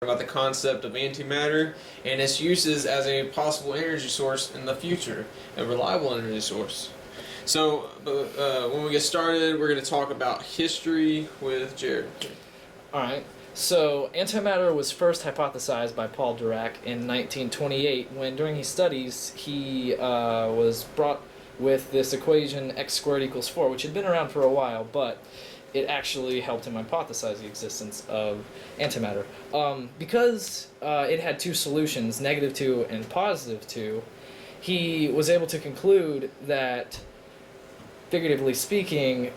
about the concept of antimatter and its uses as a possible energy source in the future, a reliable energy source. So, when we get started, we're going to talk about history with Jared. Alright, so antimatter was first hypothesized by Paul Dirac in 1928 when during his studies he was brought with this equation x squared equals 4, which had been around for a while, but it actually helped him hypothesize the existence of antimatter. Because it had two solutions, negative 2 and positive 2, he was able to conclude that, figuratively speaking,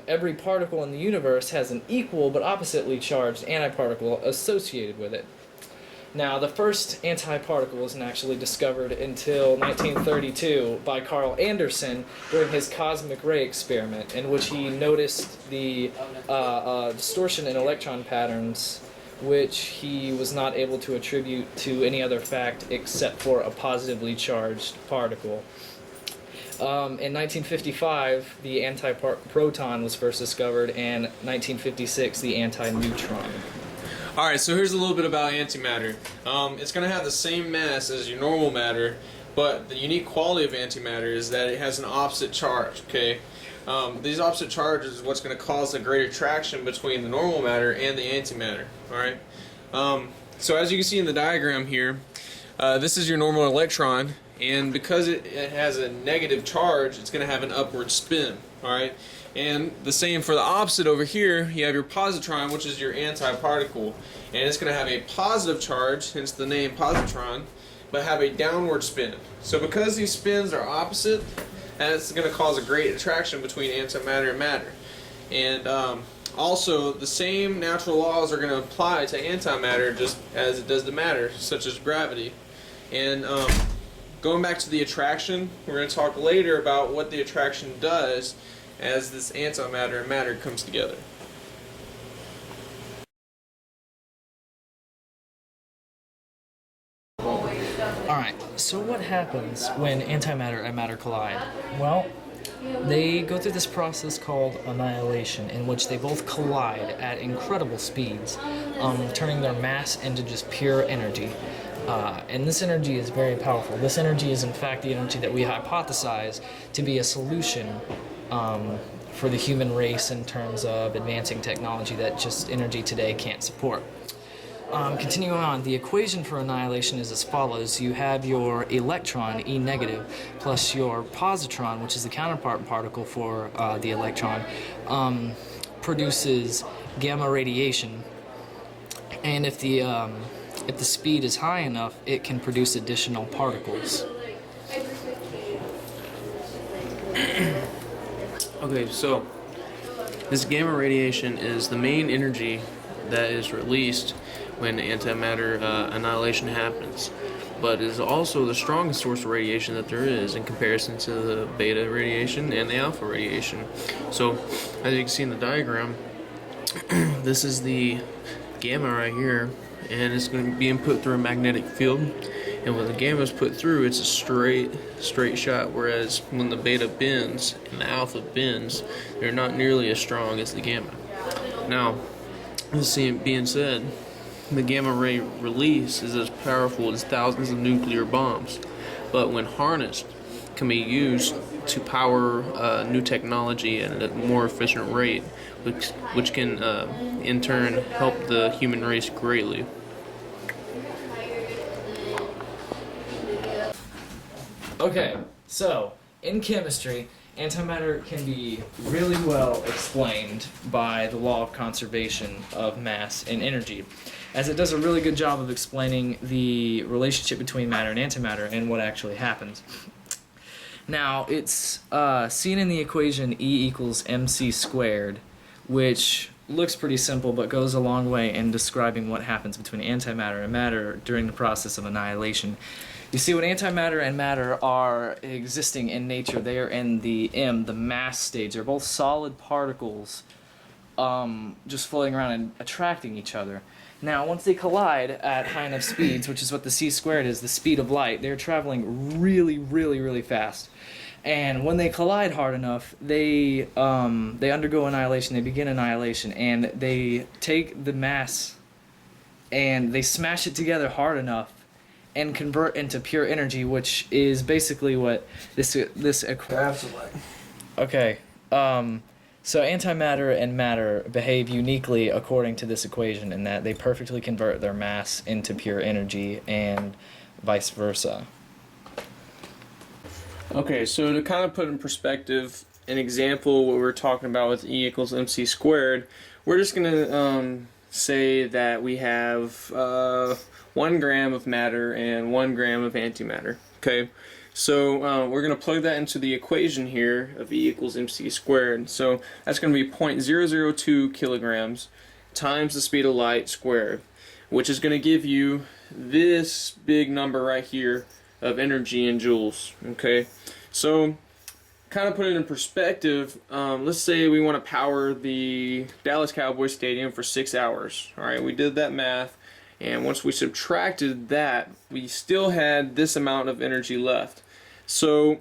every particle in the universe has an equal but oppositely charged antiparticle associated with it. Now, the first antiparticle wasn't actually discovered until 1932 by Carl Anderson during his cosmic ray experiment, in which he noticed the distortion in electron patterns, which he was not able to attribute to any other fact except for a positively charged particle. In 1955, the antiproton was first discovered, and 1956, the antineutron. Alright, so here's a little bit about antimatter. It's going to have the same mass as your normal matter, but the unique quality of antimatter is that it has an opposite charge, okay? These opposite charges is what's going to cause a great attraction between the normal matter and the antimatter, alright? So as you can see in the diagram here, this is your normal electron, and because it has a negative charge, it's going to have an upward spin, alright? And the same for the opposite over here, you have your positron, which is your antiparticle, and it's going to have a positive charge, hence the name positron, but have a downward spin. So because these spins are opposite, that's going to cause a great attraction between antimatter and matter. And also, the same natural laws are going to apply to antimatter just as it does to matter, such as gravity. And going back to the attraction, we're going to talk later about what the attraction does as this antimatter and matter comes together. Alright, so what happens when antimatter and matter collide? Well, they go through this process called annihilation, in which they both collide at incredible speeds, turning their mass into just pure energy. And this energy is very powerful. This energy is in fact the energy that we hypothesize to be a solution for the human race in terms of advancing technology that just energy today can't support. Continuing on, the equation for annihilation is as follows. You have your electron, E negative, plus your positron, which is the counterpart particle for the electron, produces gamma radiation. And if the speed is high enough, it can produce additional particles. Okay, so this gamma radiation is the main energy that is released when antimatter annihilation happens, but is also the strongest source of radiation that there is in comparison to the beta radiation and the alpha radiation. So, as you can see in the diagram, this is the gamma right here, and it's going to be input through a magnetic field. And when the gamma is put through, it's a straight shot, whereas when the beta bends and the alpha bends, they're not nearly as strong as the gamma. Now, this being said, the gamma ray release is as powerful as thousands of nuclear bombs, but when harnessed, can be used to power new technology at a more efficient rate, which can in turn help the human race greatly. Okay, so in chemistry, antimatter can be really well explained by the law of conservation of mass and energy, as it does a really good job of explaining the relationship between matter and antimatter and what actually happens. Now, it's seen in the equation E equals mc squared, which looks pretty simple but goes a long way in describing what happens between antimatter and matter during the process of annihilation. You see, when antimatter and matter are existing in nature, they are in the mass stage. They're both solid particles just floating around and attracting each other. Now, once they collide at high enough speeds, which is what the c squared is, the speed of light, they're traveling really, really, really fast. And when they collide hard enough, they undergo annihilation, they begin annihilation, and they take the mass and they smash it together hard enough and convert into pure energy, which is basically what this Absolutely. Okay. So antimatter and matter behave uniquely according to this equation in that they perfectly convert their mass into pure energy and vice versa. Okay, so to kind of put in perspective an example what we're talking about with E equals mc squared, we're just going to say that we have 1 gram of matter and 1 gram of antimatter. Okay, so we're going to plug that into the equation here of E equals mc squared. So that's going to be 0.002 kilograms times the speed of light squared, which is going to give you this big number right here of energy in joules. Okay, so kind of put it in perspective, let's say we want to power the Dallas Cowboys Stadium for 6 hours. Alright, we did that math, and once we subtracted that, we still had this amount of energy left. So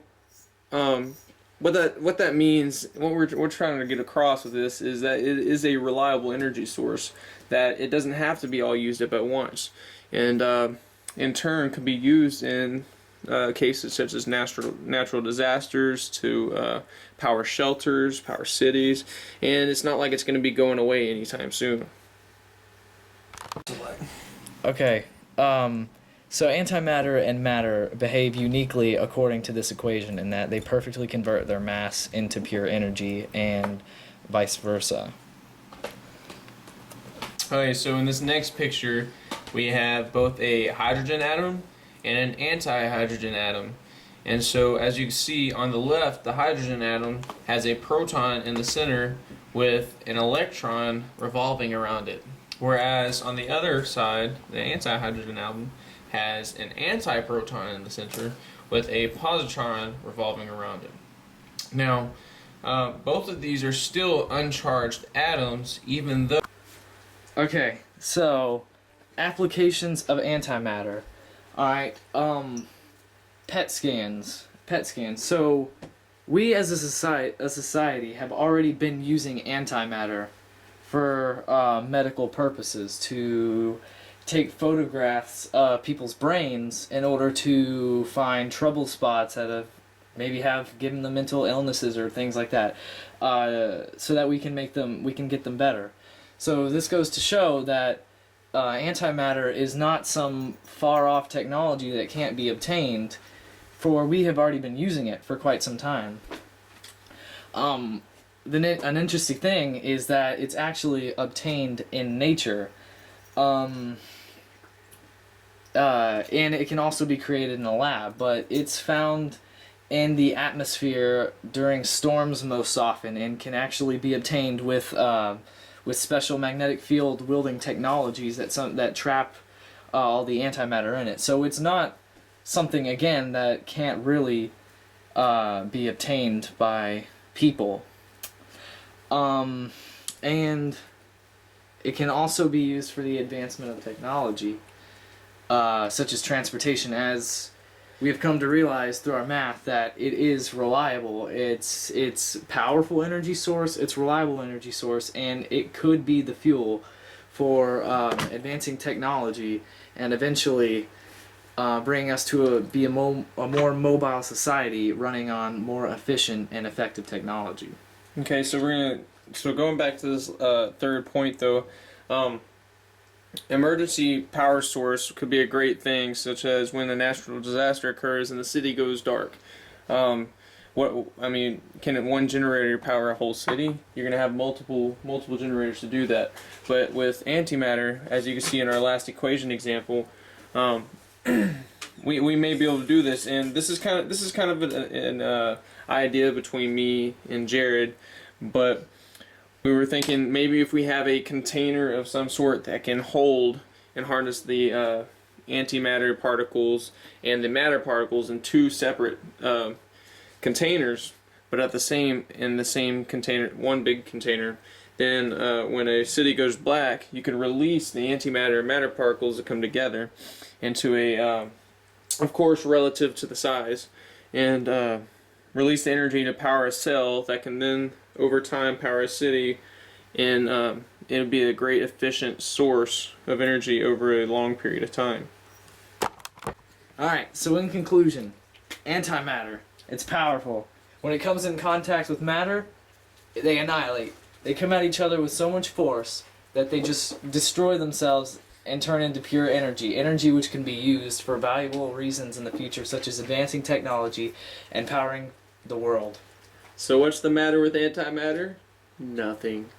what that means, what we're trying to get across with this is that it is a reliable energy source, that it doesn't have to be all used up at once, and in turn can be used in cases such as natural disasters, to power shelters, power cities, and it's not like it's going to be going away anytime soon. Okay. So antimatter and matter behave uniquely according to this equation in that they perfectly convert their mass into pure energy and vice versa. Okay, so in this next picture, we have both a hydrogen atom and an anti-hydrogen atom. And so as you can see on the left, the hydrogen atom has a proton in the center with an electron revolving around it. Whereas on the other side, the anti-hydrogen atom has an antiproton in the center with a positron revolving around it. Now, both of these are still uncharged atoms, even though... Okay, so applications of antimatter. Alright, PET scans. So we as a society have already been using antimatter for medical purposes, to take photographs of people's brains in order to find trouble spots that have given them mental illnesses or things like that, so that we can get them better. So this goes to show that antimatter is not some far-off technology that can't be obtained, for we have already been using it for quite some time. An interesting thing is that it's actually obtained in nature, and it can also be created in a lab, but it's found in the atmosphere during storms most often, and can actually be obtained with special magnetic field wielding technologies that trap all the antimatter in it. So it's not something, again, that can't really be obtained by people. And it can also be used for the advancement of technology, such as transportation, as we have come to realize through our math that it is reliable. It's powerful energy source, it's reliable energy source, and it could be the fuel for advancing technology and eventually bringing us to a more mobile society running on more efficient and effective technology. Okay, so going back to this third point though, emergency power source could be a great thing, such as when a natural disaster occurs and the city goes dark. Can one generator power a whole city? You're gonna have multiple generators to do that. But with antimatter, as you can see in our last equation example, we may be able to do this, and this is kind of an idea between me and Jared, but we were thinking maybe if we have a container of some sort that can hold and harness the antimatter particles and the matter particles in two separate containers, but in the same container, one big container, then when a city goes black, you can release the antimatter and matter particles that come together into a, of course, relative to the size, and release the energy to power a cell that can then over time power a city in it would be a great efficient source of energy over a long period of time. Alright, so in conclusion, antimatter, it's powerful. When it comes in contact with matter, they annihilate. They come at each other with so much force that they just destroy themselves and turn into pure energy. Energy which can be used for valuable reasons in the future, such as advancing technology and powering the world. So what's the matter with antimatter? Nothing.